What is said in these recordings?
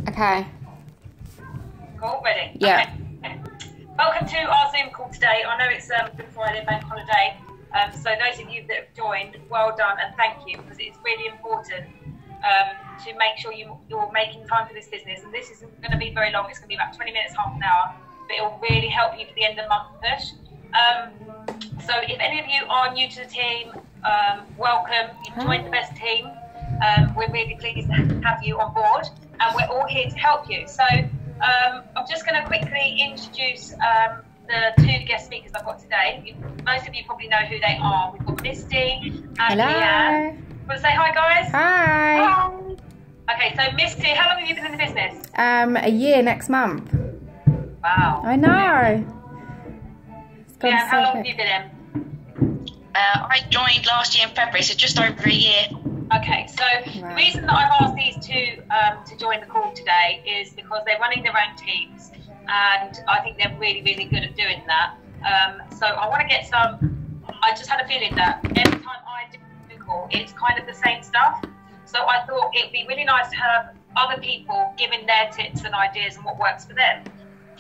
Okay. Cool, ready? Yeah. Okay. Welcome to our Zoom call today. I know it's Good Friday, bank holiday. So those of you that have joined, well done and thank you, because it's really important to make sure you're making time for this business. And this isn't going to be very long. It's going to be about 20 minutes, half an hour, but it will really help you for the end of the month push. So if any of you are new to the team, welcome. You've joined the best team. We're really pleased to have you on board, and we're all here to help you. So I'm just going to quickly introduce the two guest speakers I've got today. Most of you probably know who they are. We've got Misty and Leanne. Want to say hi, guys? Hi. Hi. Okay, so Misty, how long have you been in the business? A year next month. Wow. I know. Leanne, how long have you been in? I joined last year in February, so just over a year. Okay, so the reason that I've asked these two to join the call today is because they're running their own teams, and I think they're really, really good at doing that. So I want to get some. I just had a feeling that every time I do a call, it's kind of the same stuff. So I thought it'd be really nice to have other people giving their tips and ideas and what works for them.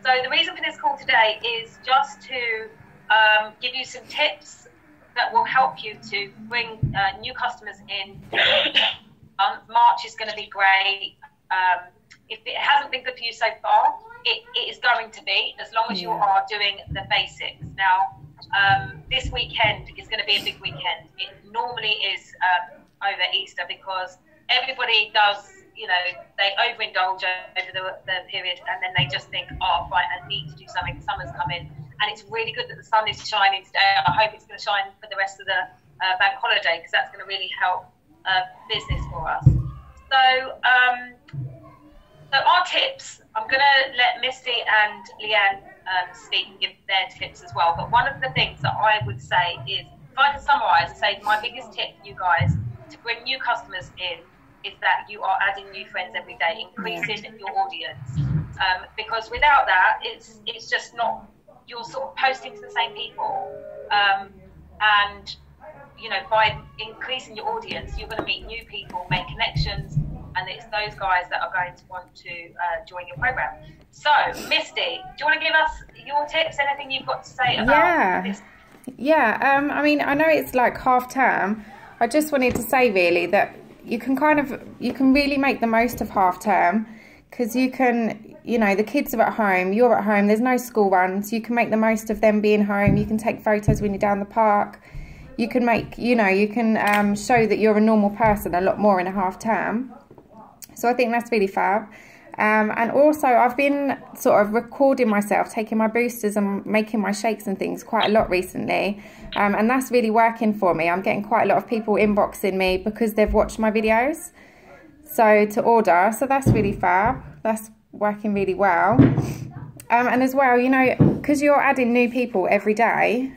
So the reason for this call today is just to give you some tips that will help you to bring new customers in. March is going to be great. If it hasn't been good for you so far, it is going to be, as long as you are doing the basics. Now, this weekend is going to be a big weekend. It normally is over Easter, because everybody does, they overindulge over the period, and then they just think, oh, right, I need to do something. Summer's coming. And it's really good that the sun is shining today. I hope it's going to shine for the rest of the bank holiday, because that's going to really help business for us. So, our tips, I'm going to let Misty and Leanne speak and give their tips as well. But one of the things that I would say is, if I can summarise, say my biggest tip for you guys to bring new customers in is that you are adding new friends every day, increasing your audience. Because without that, it's just not. You're sort of posting to the same people, and by increasing your audience, you're going to meet new people, make connections, and it's those guys that are going to want to join your program. So, Misty, do you want to give us your tips? Anything you've got to say about this? Yeah. I mean, I know it's like half term. I just wanted to say really that you can really make the most of half term, because you can. The kids are at home, you're at home, there's no school runs, you can make the most of them being home, you can take photos when you're down the park, you can make, you can show that you're a normal person a lot more in a half term. So I think that's really fab. And also I've been sort of recording myself, taking my boosters and making my shakes and things quite a lot recently. And that's really working for me. I'm getting quite a lot of people inboxing me because they've watched my videos. So to order, so that's really fab. That's working really well. And as well, because you're adding new people every day,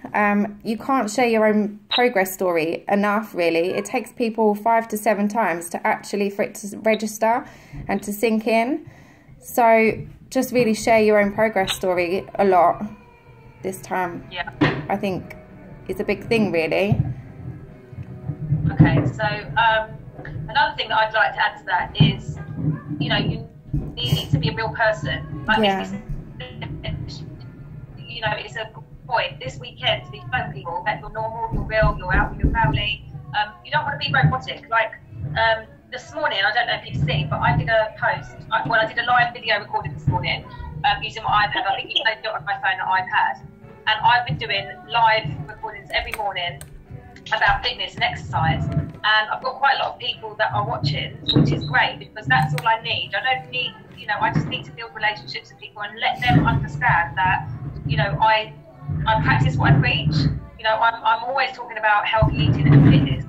you can't share your own progress story enough, really. It takes people 5 to 7 times for it to register and to sink in. So just really share your own progress story a lot this time. Yeah. I think is a big thing, really. Okay, so another thing that I'd like to add to that is, you need to be a real person. It's a point this weekend to be showing people that you're normal, you're real, you're out with your family. You don't want to be robotic. Like this morning, I don't know if you've seen, but I did a post. I did a live video recording this morning using my iPad. I think you can do it on my phone or iPad. And I've been doing live recordings every morning about fitness and exercise. And I've got quite a lot of people that are watching, which is great, because that's all I need. I don't need, I just need to build relationships with people and let them understand that, I practice what I preach. I'm always talking about healthy eating and fitness.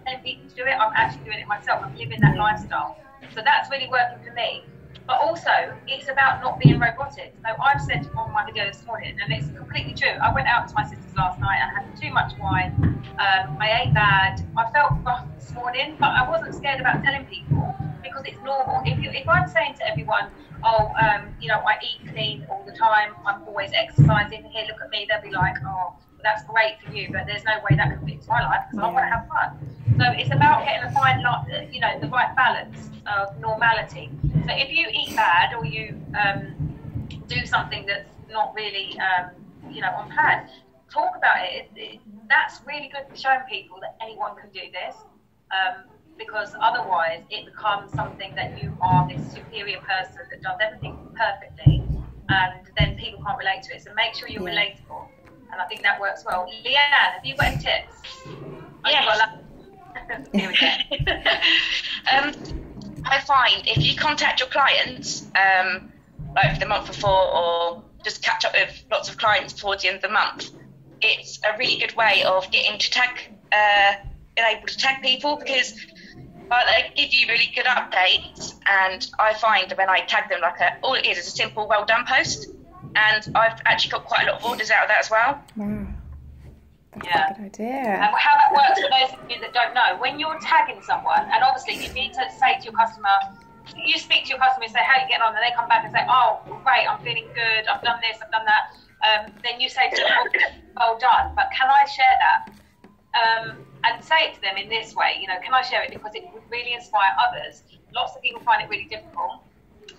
And people to do it, I'm actually doing it myself. I'm living that lifestyle. So that's really working for me. But also, it's about not being robotic. So I've said on my video this morning, and it's completely true, I went out to my sister's last night and had too much wine. I ate bad. I felt rough this morning, but I wasn't scared about telling people, because it's normal. If I'm saying to everyone, I eat clean all the time, I'm always exercising, here, look at me, they'll be like, oh, that's great for you, but there's no way that can fit my life because I want to have fun. So it's about getting a fine, the right balance of normality. So if you eat bad or you do something that's not really, on plan, talk about it. That's really good for showing people that anyone can do this, because otherwise it becomes something that you are this superior person that does everything perfectly, and then people can't relate to it. So make sure you're relatable, and I think that works well. Leanne, have you got any tips? Yeah. Here we go. I find if you contact your clients like the month before, or just catch up with lots of clients towards the end of the month, it's a really good way of getting to being able to tag people, because they give you really good updates, and I find that when I tag them, all it is a simple well done post, and I've actually got quite a lot of orders out of that as well. Wow. That's a good idea. And how that works for those of you that don't know, when you're tagging someone, and obviously you need to say to your customer, you speak to your customer and say, how are you getting on? And they come back and say, oh, great, I'm feeling good, I've done this, I've done that. Then you say to them, well done, but can I share that? And say it to them in this way, can I share it? Because it would really inspire others. Lots of people find it really difficult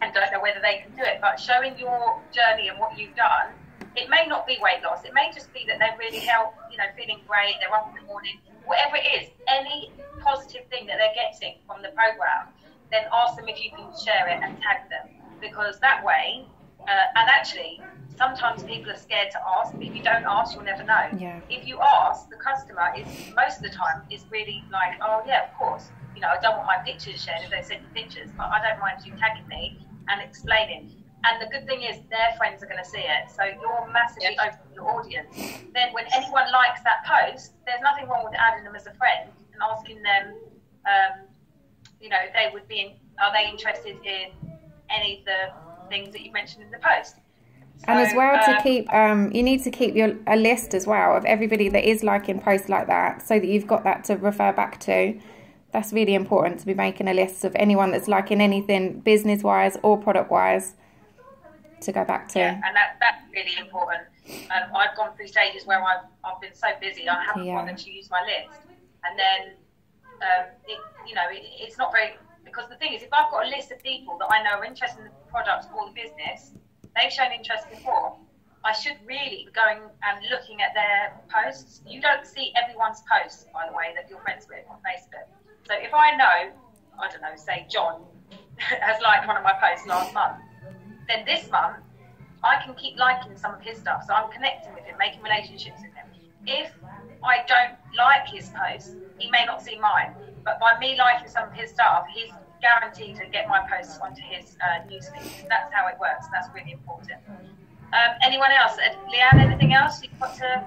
and don't know whether they can do it, but showing your journey and what you've done, it may not be weight loss, it may just be that they really help, feeling great, they're up in the morning, whatever it is, any positive thing that they're getting from the program, then ask them if you can share it and tag them, because that way, and actually, sometimes people are scared to ask, but if you don't ask, you'll never know. Yeah. If you ask, the customer is, most of the time, is really like, oh yeah, of course, I don't want my pictures shared if they send me pictures, but I don't mind you tagging me and explaining. And the good thing is their friends are going to see it. So you're massively opening your audience. Then when anyone likes that post, there's nothing wrong with adding them as a friend and asking them, if they would be, are they interested in any of the things that you mentioned in the post. So, and as well to keep, you need to keep a list as well of everybody that is liking posts like that, so that you've got that to refer back to. That's really important, to be making a list of anyone that's liking anything business-wise or product-wise to go back to. Yeah, and that's really important. I've gone through stages where I've been so busy I haven't bothered to use my list, and then it's not very, because the thing is, if I've got a list of people that I know are interested in the product or the business, they've shown interest before, I should really be going and looking at their posts. You don't see everyone's posts, by the way, that you're friends with on Facebook. So if I know, I don't know, say John has liked one of my posts last month, then this month I can keep liking some of his stuff. So I'm connecting with him, making relationships with him. If I don't like his posts, he may not see mine. But by me liking some of his stuff, he's guaranteed to get my posts onto his newsfeed. That's how it works. That's really important. Anyone else? Leanne, anything else you've got to?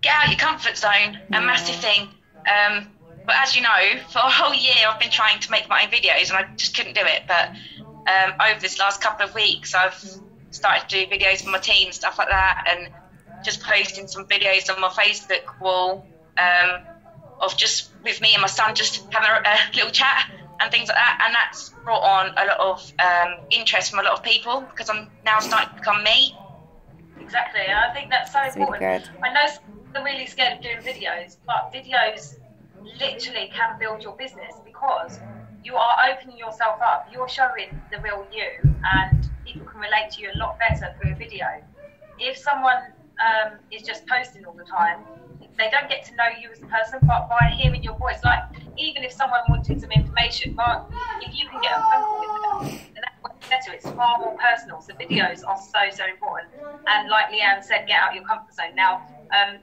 Get out your comfort zone, a massive thing. But as you know, for a whole year I've been trying to make my own videos and I just couldn't do it. But over this last couple of weeks, I've started to do videos for my team, stuff like that, and just posting some videos on my Facebook wall of just with me and my son just having a little chat and things like that. And that's brought on a lot of interest from a lot of people, because I'm now starting to become me. Exactly, and I think that's so important. Really I know they're really scared of doing videos, but videos literally can build your business, because you are opening yourself up, you're showing the real you, and people can relate to you a lot better through a video. If someone is just posting all the time, they don't get to know you as a person, but by hearing your voice, like even if someone wanted some information, but if you can get a phone call with them, then that's what's better. It's far more personal. So videos are so important. And like Leanne said, get out your comfort zone. Now, I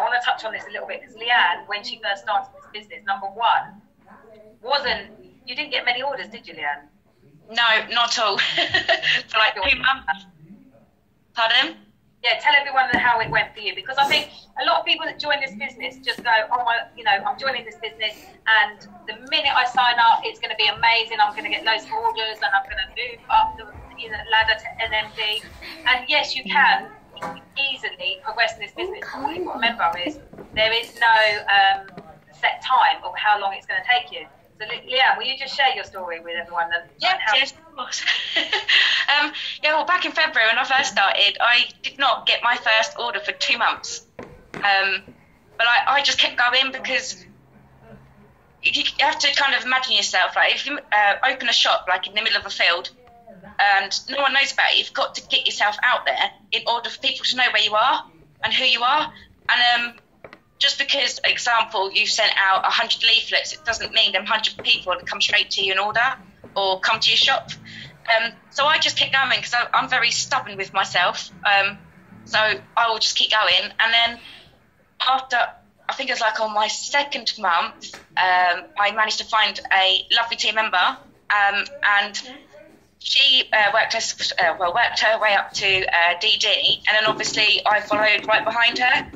want to touch on this a little bit, because Leanne, when she first started this business, number one, you didn't get many orders, did you, Leanne? No, not at all. For like 2 months. Pardon? Yeah, tell everyone how it went for you, because I think a lot of people that join this business just go, I'm joining this business, and the minute I sign up, it's going to be amazing. I'm going to get loads of orders, and I'm going to move up the ladder to NMD. And yes, you can easily progress in this business. What you've got to remember is there is no set time of how long it's going to take you. So, Leanne, will you just share your story with everyone? Yes, of course. Well, back in February when I first started, I did not get my first order for 2 months. But I just kept going because you have to kind of imagine yourself, like if you open a shop like in the middle of a field and no one knows about it, you've got to get yourself out there in order for people to know where you are and who you are. And just because, example, you sent out 100 leaflets, it doesn't mean them 100 people will come straight to you and order or come to your shop. So I just kept going because I'm very stubborn with myself. So I will just keep going. And then after, I think it was like on my 2nd month, I managed to find a lovely team member, and she worked her way up to DD, and then obviously I followed right behind her.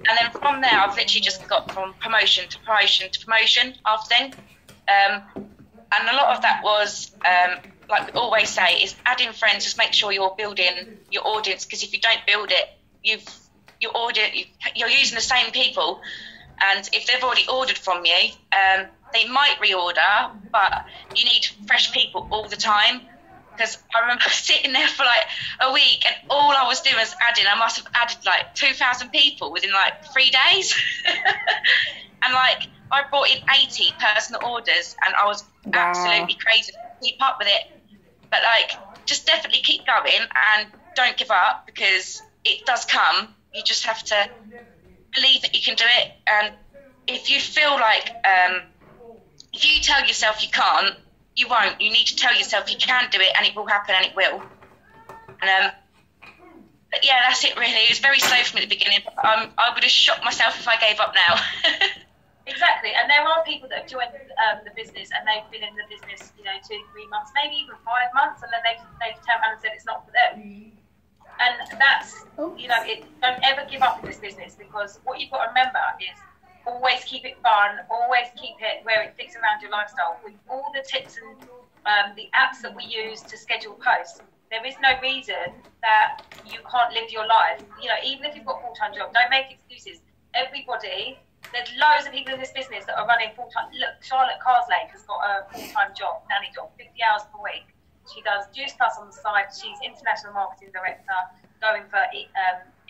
And then from there, I've literally just got from promotion to promotion to promotion after then. And a lot of that was, like we always say, is adding friends. Just make sure you're building your audience, because if you don't build it, you're using the same people. And if they've already ordered from you, they might reorder, but you need fresh people all the time. Because I remember sitting there for like a week and all I was doing was adding. I must have added like 2,000 people within like 3 days. And like I brought in 80 personal orders and I was absolutely crazy to keep up with it. But like, just definitely keep going and don't give up, because it does come. You just have to believe that you can do it. And if you feel like, if you tell yourself you can't, you won't. You need to tell yourself you can do it, and it will happen, and it will. And but yeah, that's it really. It was very slow from the beginning. But, I would have shot myself if I gave up now. Exactly, and there are people that have joined the business and they've been in the business, 2, 3 months, maybe even 5 months, and then they've turned around and said it's not for them. And that's, don't ever give up in this business, because what you've got to remember is always keep it fun, always keep it where it fits around your lifestyle. With all the tips and the apps that we use to schedule posts, there is no reason that you can't live your life. Even if you've got a full-time job, don't make excuses. There's loads of people in this business that are running full-time. Look, Charlotte Carslake has got a full-time job, nanny job, 50 hours per week. She does Juice Plus on the side. She's international marketing director, going for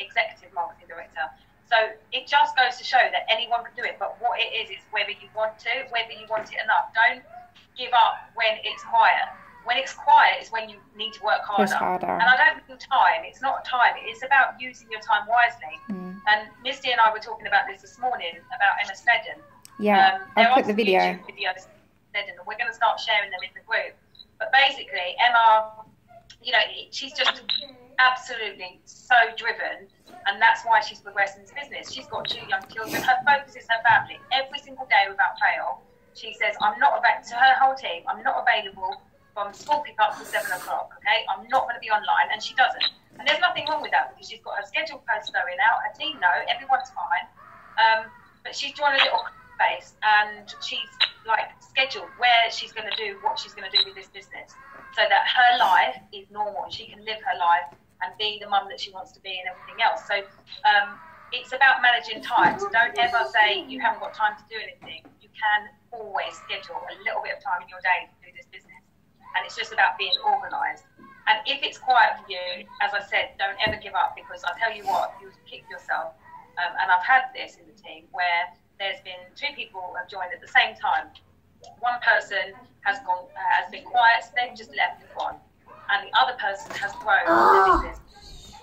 executive marketing director. So it just goes to show that anyone can do it. But what it is whether you want to, whether you want it enough. Don't give up when it's quiet. When it's quiet is when you need to work harder. And I don't mean time. It's not time. It's about using your time wisely. And Misty and I were talking about this morning, about Emma Snedden. Yeah, I'll put the video. YouTube videos Snedden, and we're going to start sharing them in the group. But basically, Emma, she's just absolutely so driven, and that's why she's progressing this business. She's got 2 young children. Her focus is her family. Every single day without fail, she says, I'm not available to her whole team. I'm not available from school pickup till 7 o'clock, okay? I'm not going to be online, and she doesn't. And there's nothing wrong with that, because she's got her scheduled posts going out, her team know, everyone's fine. But she's drawn a little space, and she's like scheduled where she's going to do what she's going to do with this business, so that her life is normal and she can live her life and be the mum that she wants to be and everything else. So it's about managing time. So don't ever say you haven't got time to do anything. You can always schedule a little bit of time in your day to do this business. And it's just about being organised. And if it's quiet for you, as I said, don't ever give up, because I'll tell you what, you'll kick yourself. And I've had this in the team where there's been 2 people who have joined at the same time. One person has been quiet, so they've just left and gone. And the other person has grown the business.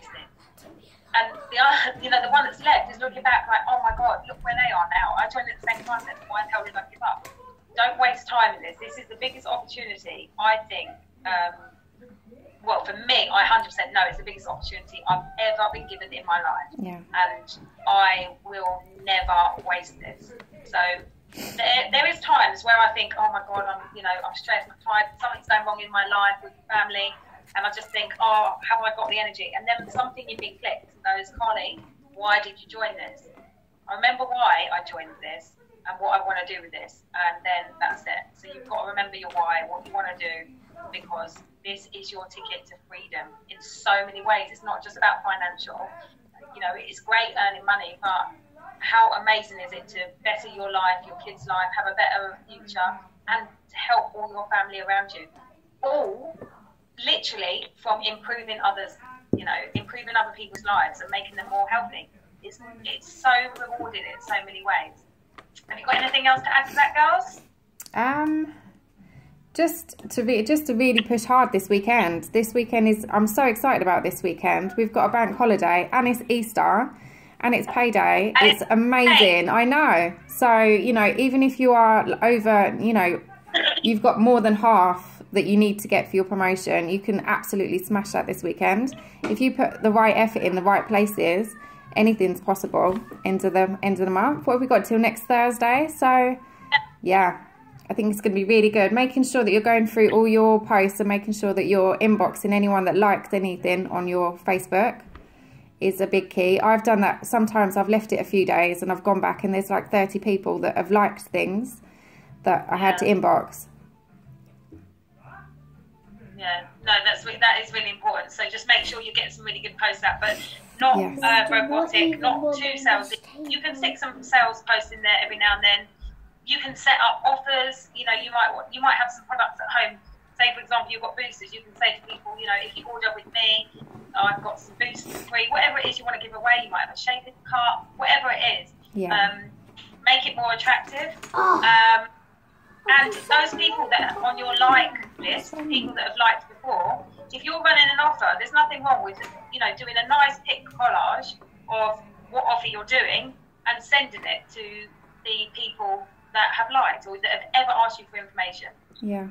And the one that's left is looking back like, oh my God, look where they are now. I joined at the same time, then why the hell did I give up? Don't waste time in this. This is the biggest opportunity, I think. Well, for me, I 100% know it's the biggest opportunity I've ever been given in my life. Yeah. And I will never waste this. So there is times where I think, oh my God, I'm stressed, I'm tired, something's going wrong in my life with family, and I just think, oh, have I got the energy? And then something in me clicks and goes, Carly, why did you join this? I remember why I joined this and what I want to do with this, and then that's it. So you've got to remember your why, what you want to do, because this is your ticket to freedom in so many ways. It's not just about financial. It's great earning money, but how amazing is it to better your life, your kids' life, have a better future, and to help all your family around you. All literally from improving others, improving other people's lives and making them more healthy. It's so rewarding in so many ways. Have you got anything else to add to that, girls? Just to really push hard this weekend. I'm so excited about this weekend. We've got a bank holiday and it's Easter and it's payday. And it's amazing. I know. So, even if you are over, you've got more than half that you need to get for your promotion, you can absolutely smash that this weekend. If you put the right effort in the right places, anything's possible. End of the month. What have we got till next Thursday? So, yeah. I think it's going to be really good. Making sure that you're going through all your posts and making sure that you're inboxing anyone that liked anything on your Facebook is a big key. I've done that. Sometimes I've left it a few days and I've gone back and there's like 30 people that have liked things that I had to inbox. Yeah, no, that is really important. So just make sure you get some really good posts out, but not robotic, not too salesy. You can stick some sales posts in there every now and then. You can set up offers. You might have some products at home. Say, for example, you've got boosters. You can say to people, if you order with me, I've got some boosters free. Whatever it is you want to give away, you might have a shaving cart. Whatever it is, make it more attractive. And those people that are on your like list, people that have liked before, if you're running an offer, there's nothing wrong with doing a nice pic collage of what offer you're doing and sending it to the people that have liked or that have ever asked you for information. Yeah.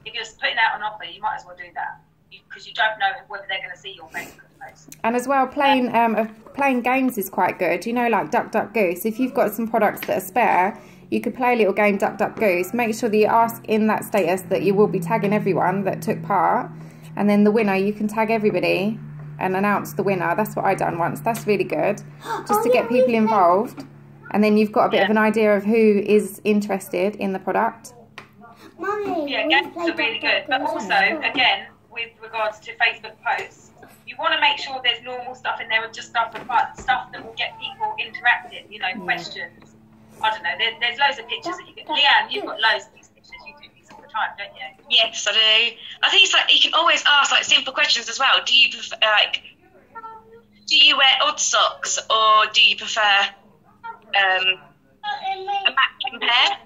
If you're putting out an offer, you might as well do that because you don't know whether they're going to see your Facebook post. And as well, playing games is quite good. Like Duck Duck Goose. If you've got some products that are spare, you could play a little game Duck Duck Goose. Make sure that you ask in that status that you will be tagging everyone that took part, and then the winner, you can tag everybody and announce the winner. That's what I done once. That's really good, just to get people involved. And then you've got a bit of an idea of who is interested in the product. Yeah, games are really good. But also, again, with regards to Facebook posts, you want to make sure there's normal stuff in there and just stuff for fun, stuff that will get people interacting, questions. I don't know, there's loads of pictures that you can... Leanne, you've got loads of these pictures. You do these all the time, don't you? Yes, I do. I think it's like you can always ask simple questions as well. Do you prefer, do you wear odd socks or do you prefer... a matching pair?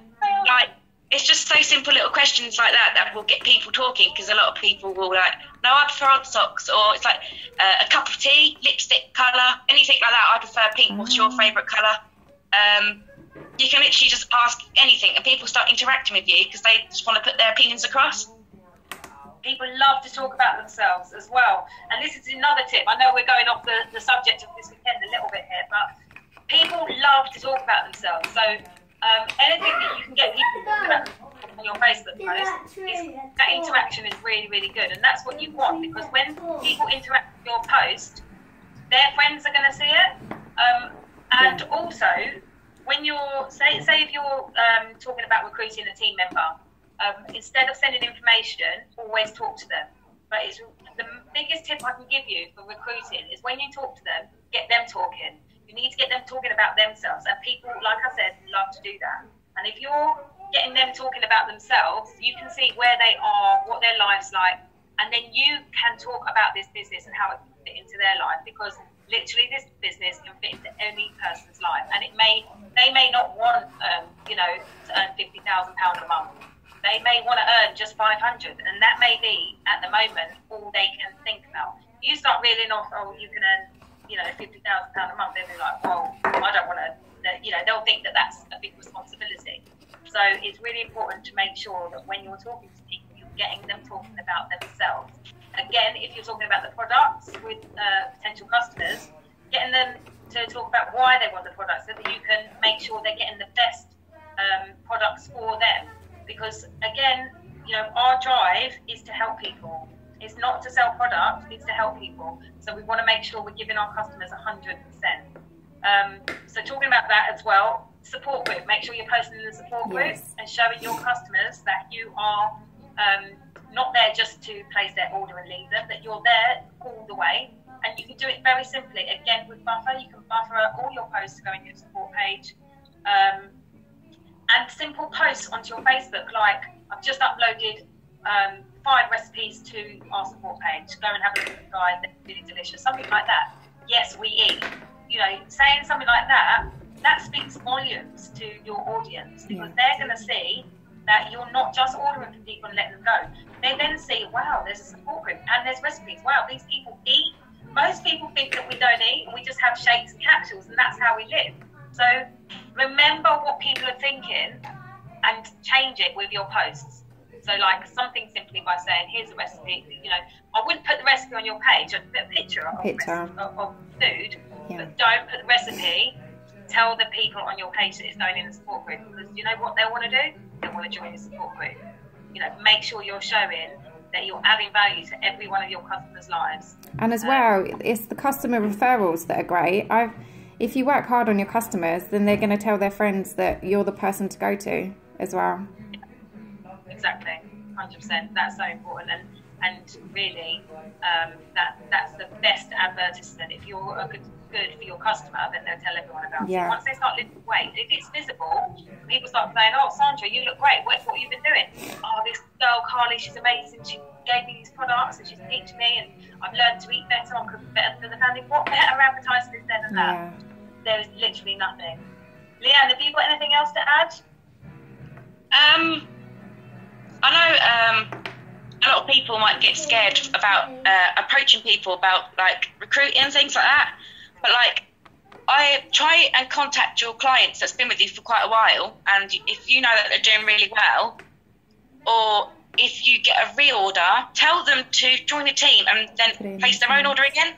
It's just so simple little questions like that will get people talking, because a lot of people will no, I prefer odd socks, or it's like a cup of tea, lipstick colour, anything like that. I prefer pink. What's your favourite colour? You can literally just ask anything and people start interacting with you because they just want to put their opinions across. People love to talk about themselves as well. And this is another tip. I know we're going off the subject of this weekend a little bit here, but people love to talk about themselves. So anything that you can get people talking about on your Facebook post, that interaction is really, really good. And that's what you want, because when people interact with your post, their friends are going to see it. And also, when you're, say if you're talking about recruiting a team member, instead of sending information, always talk to them. But it's the biggest tip I can give you for recruiting is when you talk to them, get them talking. You need to get them talking about themselves. And people, like I said, love to do that. And if you're getting them talking about themselves, you can see where they are, what their life's like, and then you can talk about this business and how it can fit into their life, because literally this business can fit into any person's life. And they may not want, to earn £50,000 a month. They may want to earn just 500, and that may be, at the moment, all they can think about. You start reeling off, you can earn, £50,000 a month, they'll be like, well, I don't want to, they'll think that that's a big responsibility. So it's really important to make sure that when you're talking to people, you're getting them talking about themselves. Again, if you're talking about the products with potential customers, getting them to talk about why they want the products, so that you can make sure they're getting the best products for them. Because again, our drive is to help people. It's not to sell products, it's to help people. So we want to make sure we're giving our customers 100%. So talking about that as well, support group. Make sure you're posting in the support group and showing your customers that you are not there just to place their order and leave them, that you're there all the way. And you can do it very simply. Again, with Buffer, you can buffer all your posts to go in your support page. And simple posts onto your Facebook, like, I've just uploaded 5 recipes to our support page. Go and have a look at the guys, they're really delicious. Something like that. Yes, we eat. You know, saying something like that, that speaks volumes to your audience, because they're going to see that you're not just ordering from people and letting them go. They then see, wow, there's a support group and there's recipes. Wow, these people eat. Most people think that we don't eat and we just have shakes and capsules, and that's how we live. So remember what people are thinking and change it with your posts. So like something simply by saying, here's a recipe. You know, I wouldn't put the recipe on your page, I'd put a picture of food, but don't put the recipe. Tell the people on your page that it's going in the support group, because you know what they want to do? They want to join the support group. You know, make sure you're showing that you're adding value to every one of your customers' lives. And as well, it's the customer referrals that are great. If you work hard on your customers, then they're going to tell their friends that you're the person to go to as well. Exactly, 100%. That's so important, and really, that's the best advertisement. If you're a good for your customer, then they'll tell everyone about it. Once they start lifting weight, if it's visible, people start saying, "Oh, Sandra, you look great. What have you been doing? Oh, this girl Carly, she's amazing. She gave me these products and she's teaching me, and I've learned to eat better. I'm cooking better for the family." What better advertising is there than that? There is literally nothing. Leanne, have you got anything else to add? I know a lot of people might get scared about approaching people about like recruiting and things like that, but like I try and contact your clients that's been with you for quite a while, and if you know that they're doing really well, or if you get a reorder, tell them to join the team and then place their own order again.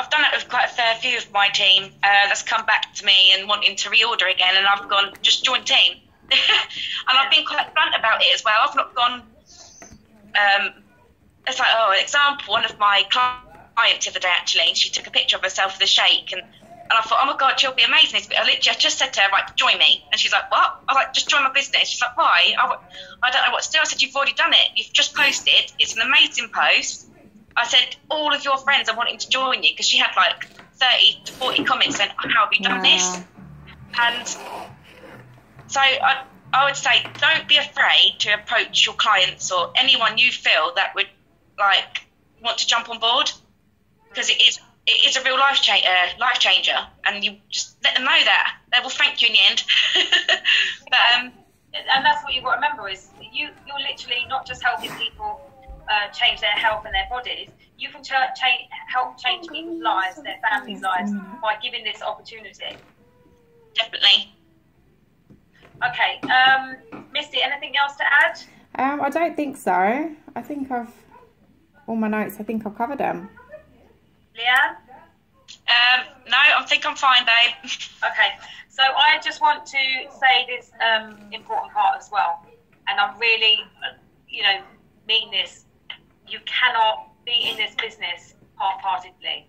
I've done it with quite a fair few of my team that's come back to me and wanting to reorder again, and I've gone, just join team. And I've been quite blunt about it as well. I've not gone, it's like, oh, example, one of my clients the other day actually, she took a picture of herself with a shake, and I thought, oh my God, she'll be amazing. I literally just said to her, right, join me. And she's like, what? I was like, just join my business. She's like, why? I don't know what to do. I said, you've already done it. You've just posted. It's an amazing post. I said, all of your friends are wanting to join you, because she had like 30 to 40 comments saying, how have you done this? And so I would say, don't be afraid to approach your clients or anyone you feel that would like want to jump on board, because it is a real life changer, and you just let them know that. They will thank you in the end. But, and that's what you've got to remember, is you're literally not just helping people change their health and their bodies. You can help change people's lives, their families' lives, by giving this opportunity. Definitely. Okay, Misty, anything else to add? I don't think so. I think all my notes, I think I've covered them. Leanne? No, I think I'm fine, babe. Okay, so I just want to say this important part as well, and I'm really, mean this. You cannot be in this business half-heartedly.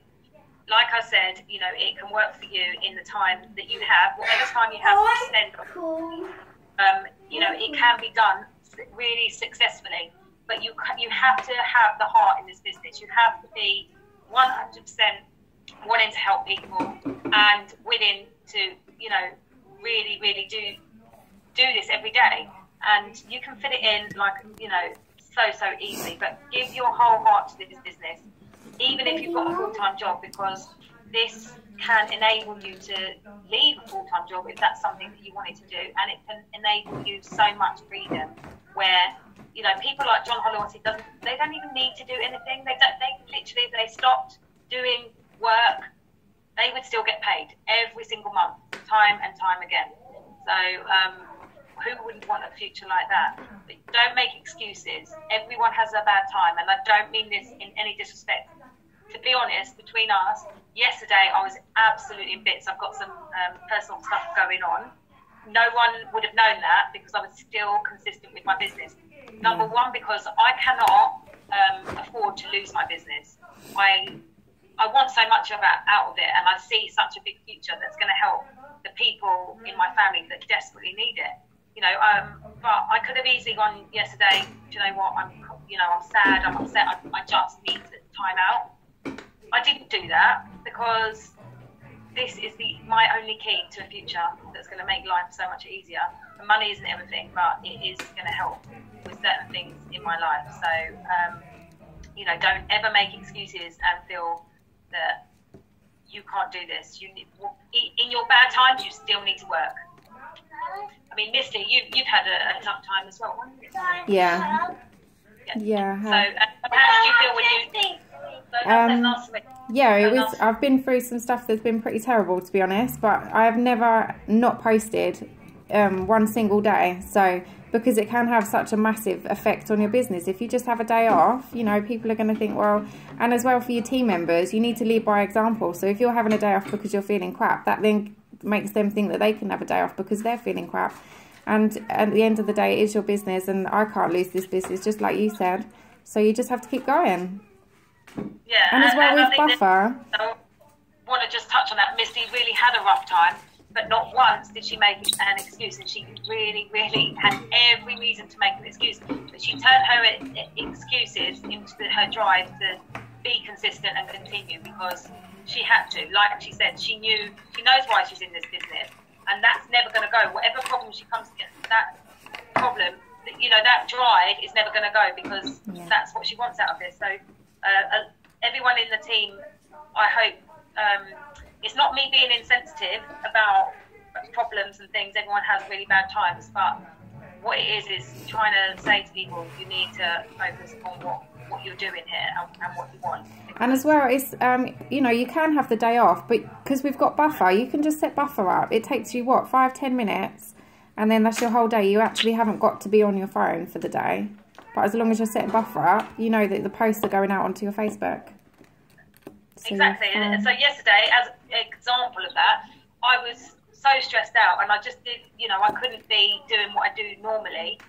Like I said, it can work for you in the time that you have, whatever time you have to spend on it. It can be done really successfully, but you have to have the heart in this business. You have to be 100% wanting to help people and willing to, really, really do this every day. And you can fit it in like, so easily, but give your whole heart to this business, even if you've got a full-time job, because this can enable you to leave a full-time job if that's something that you wanted to do, and it can enable you so much freedom where, people like John Holloway, they don't even need to do anything. They literally, if they stopped doing work, they would still get paid every single month, time and time again. So, who wouldn't want a future like that? But don't make excuses. Everyone has a bad time, and I don't mean this in any disrespect. To be honest, between us, yesterday I was absolutely in bits. I've got some personal stuff going on. No one would have known that, because I was still consistent with my business. Number one, because I cannot afford to lose my business. I want so much out of it, and I see such a big future that's going to help the people in my family that desperately need it. But I could have easily gone yesterday, do you know what, I'm sad, I'm upset, I just need time out. I didn't do that, because this is my only key to a future that's going to make life so much easier. And money isn't everything, but it is going to help with certain things in my life. So, you know, don't ever make excuses and feel that you can't do this. In your bad times, you still need to work. I mean, Misty, you've had a tough time as well, haven't you? Yeah. Yeah. So, how did you feel when you last week? Yeah, it was. I've been through some stuff that's been pretty terrible, to be honest. But I've never not posted one single day. So because it can have such a massive effect on your business. If you just have a day off, you know, people are going to think, well, and as well for your team members, you need to lead by example. So if you're having a day off because you're feeling crap, that then makes them think that they can have a day off because they're feeling crap. And at the end of the day, it is your business, and I can't lose this business, just like you said. So you just have to keep going. Yeah, and as well with Buffer. I want to just touch on that. Misty really had a rough time, but not once did she make an excuse, and she really, really had every reason to make an excuse. But she turned her excuses into her drive to be consistent and continue, because she had to. Like she said, she knows why she's in this business, and that's never going to go. Whatever problem she comes against, that problem, you know, that drive is never going to go, because that's what she wants out of this. So everyone in the team, I hope, it's not me being insensitive about problems and things. Everyone has really bad times, but what it is trying to say to people, you need to focus on what you're doing here and what you want. And as well, it's you know, you can have the day off, but because we've got Buffer, you can just set Buffer up. It takes you, what, 5-10 minutes, and then that's your whole day. You actually haven't got to be on your phone for the day. But as long as you're setting Buffer up, you know that the posts are going out onto your Facebook. So exactly. And so yesterday, as an example of that, I was so stressed out, and I just did, you know, I couldn't be doing what I do normally.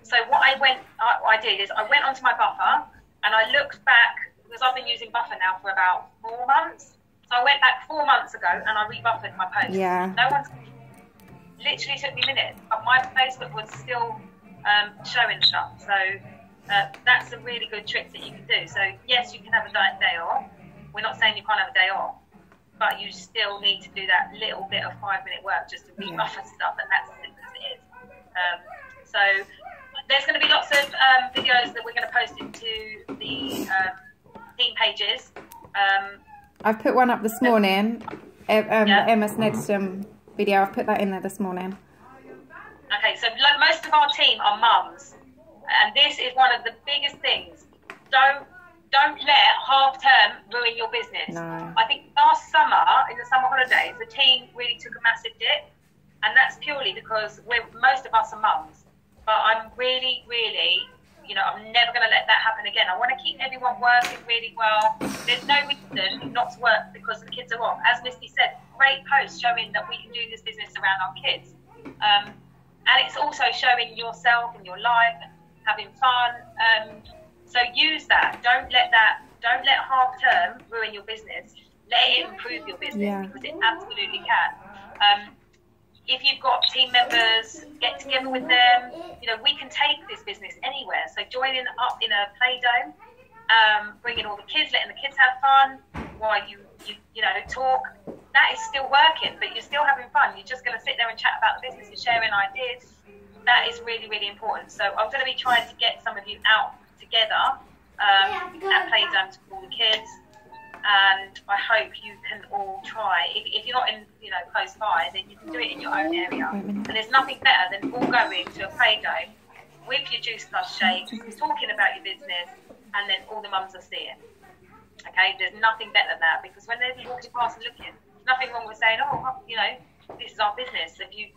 So what I did is I went onto my Buffer, and I looked back, because I've been using Buffer now for about 4 months. So I went back 4 months ago, and I rebuffered my post. Yeah. No one's literally took me minutes, but my Facebook was still showing stuff. So that's a really good trick that you can do. So yes, you can have a day off. We're not saying you can't have a day off, but you still need to do that little bit of 5-minute work just to rebuffer stuff, and that's as simple as it is. So there's going to be lots of videos that we're going to post into the team pages. I've put one up this morning, Emma Snedstrom video. I've put that in there this morning. Okay, so most of our team are mums, and this is one of the biggest things. Don't let half term ruin your business. No. I think last summer, in the summer holidays, the team really took a massive dip, and that's purely because most of us are mums. But I'm really, really, you know, I'm never going to let that happen again. I want to keep everyone working really well. There's no reason not to work because the kids are off. As Misty said, great posts showing that we can do this business around our kids. And it's also showing yourself and your life and having fun. So use that. Don't let half term ruin your business. Let it improve your business, because it absolutely can. If you've got team members, get together with them. You know, we can take this business anywhere. So joining up in a play dome, bringing all the kids, letting the kids have fun while you know, talk. That is still working, but you're still having fun. You're just going to sit there and chat about the business and sharing ideas. That is really, really important. So I'm going to be trying to get some of you out together at Playdome to call the kids, and I hope you can all try. If you're not in, you know, close by, then you can do it in your own area. And there's nothing better than all going to a Playdome with your Juice Plus shakes, talking about your business, and then all the mums are seeing. Okay, there's nothing better than that, because when they're walking past and looking, there's nothing wrong with saying, oh, you know, this is our business. If you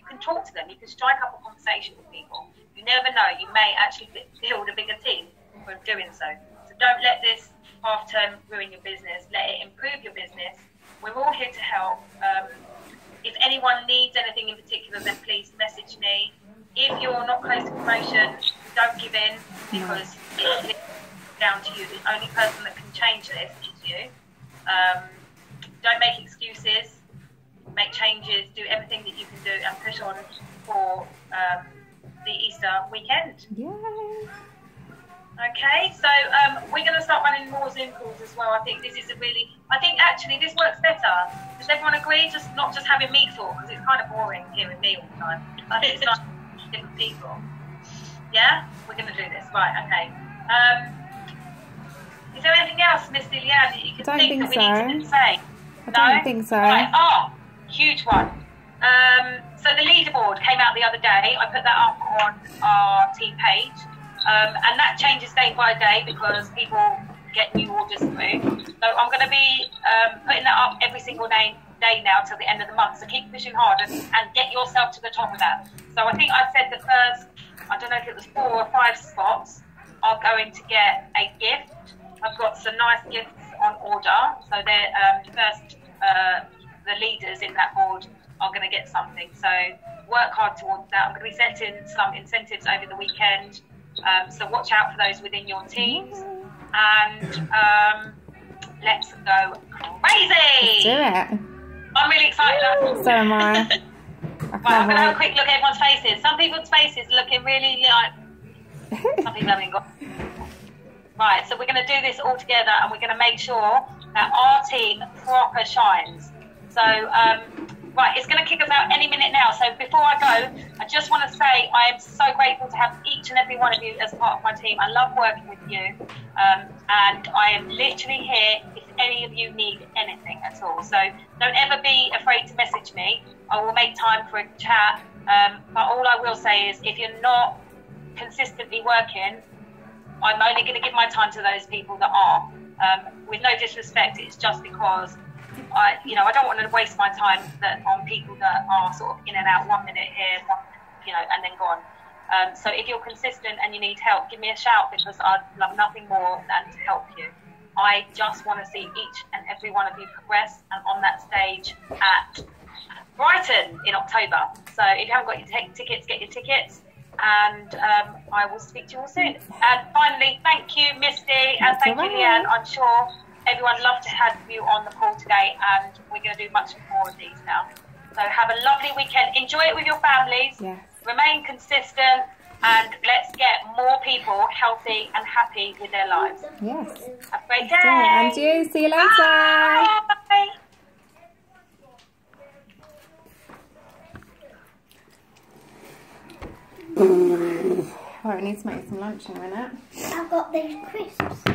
can talk to them, you can strike up a conversation with people. You never know, you may actually build a bigger team from doing so. So don't let this half term ruin your business. Let it improve your business. We're all here to help. If anyone needs anything in particular, then please message me. If you're not close to promotion, don't give in, because it's down to you. The only person that can change this is you. Don't make excuses. Make changes. Do everything that you can do, and push on for the Easter weekend. Yay! Okay, so we're going to start running more Zoom calls as well. I think this is actually this works better. Does everyone agree? Not just having me talk, because it's kind of boring hearing me all the time. I think it's nice to different people. Yeah, we're going to do this, right? Okay. Is there anything else, Miss Liliane, that you can think that we need to say? I don't think so. Right. Oh, huge one. So the leaderboard came out the other day. I put that up on our team page. And that changes day by day because people get new orders through. So I'm going to be putting that up every single day now till the end of the month. So keep pushing hard and get yourself to the top of that. So I think I said the first, I don't know if it was 4 or 5 spots are going to get a gift. I've got some nice gifts on order. So they're first, the leaders in that board are going to get something. So work hard towards that. I'm going to be setting some incentives over the weekend. So watch out for those within your teams, and let's go crazy! Let's do it. I'm really excited. So am I. Right, I'm going to have a quick look at everyone's faces. Some people's faces looking really like, some people haven't got. Right, so we're going to do this all together, and we're going to make sure that our team proper shines. So, right, it's going to kick us out any minute now. So before I go, I just want to say I am so grateful to have each and every one of you as part of my team. I love working with you, and I am literally here if any of you need anything at all. So don't ever be afraid to message me. I will make time for a chat. But all I will say is if you're not consistently working, I'm only going to give my time to those people that are. With no disrespect, it's just because I don't want to waste my time on people that are sort of in and out 1 minute here, and then gone. So if you're consistent and you need help, give me a shout because I'd love nothing more than to help you. I just want to see each and every one of you progress and on that stage at Brighton in October. So if you haven't got your tickets, get your tickets. And I will speak to you all soon. And finally, thank you, Misty, and thank you, Leanne. I'm sure everyone loved to have you on the call today, and we're going to do much more of these now. So have a lovely weekend. Enjoy it with your families. Yes. Remain consistent, and let's get more people healthy and happy with their lives. Yes. Have a great day. And you. See you later. Bye. Well, we need to make some lunch in a minute. I've got these crisps.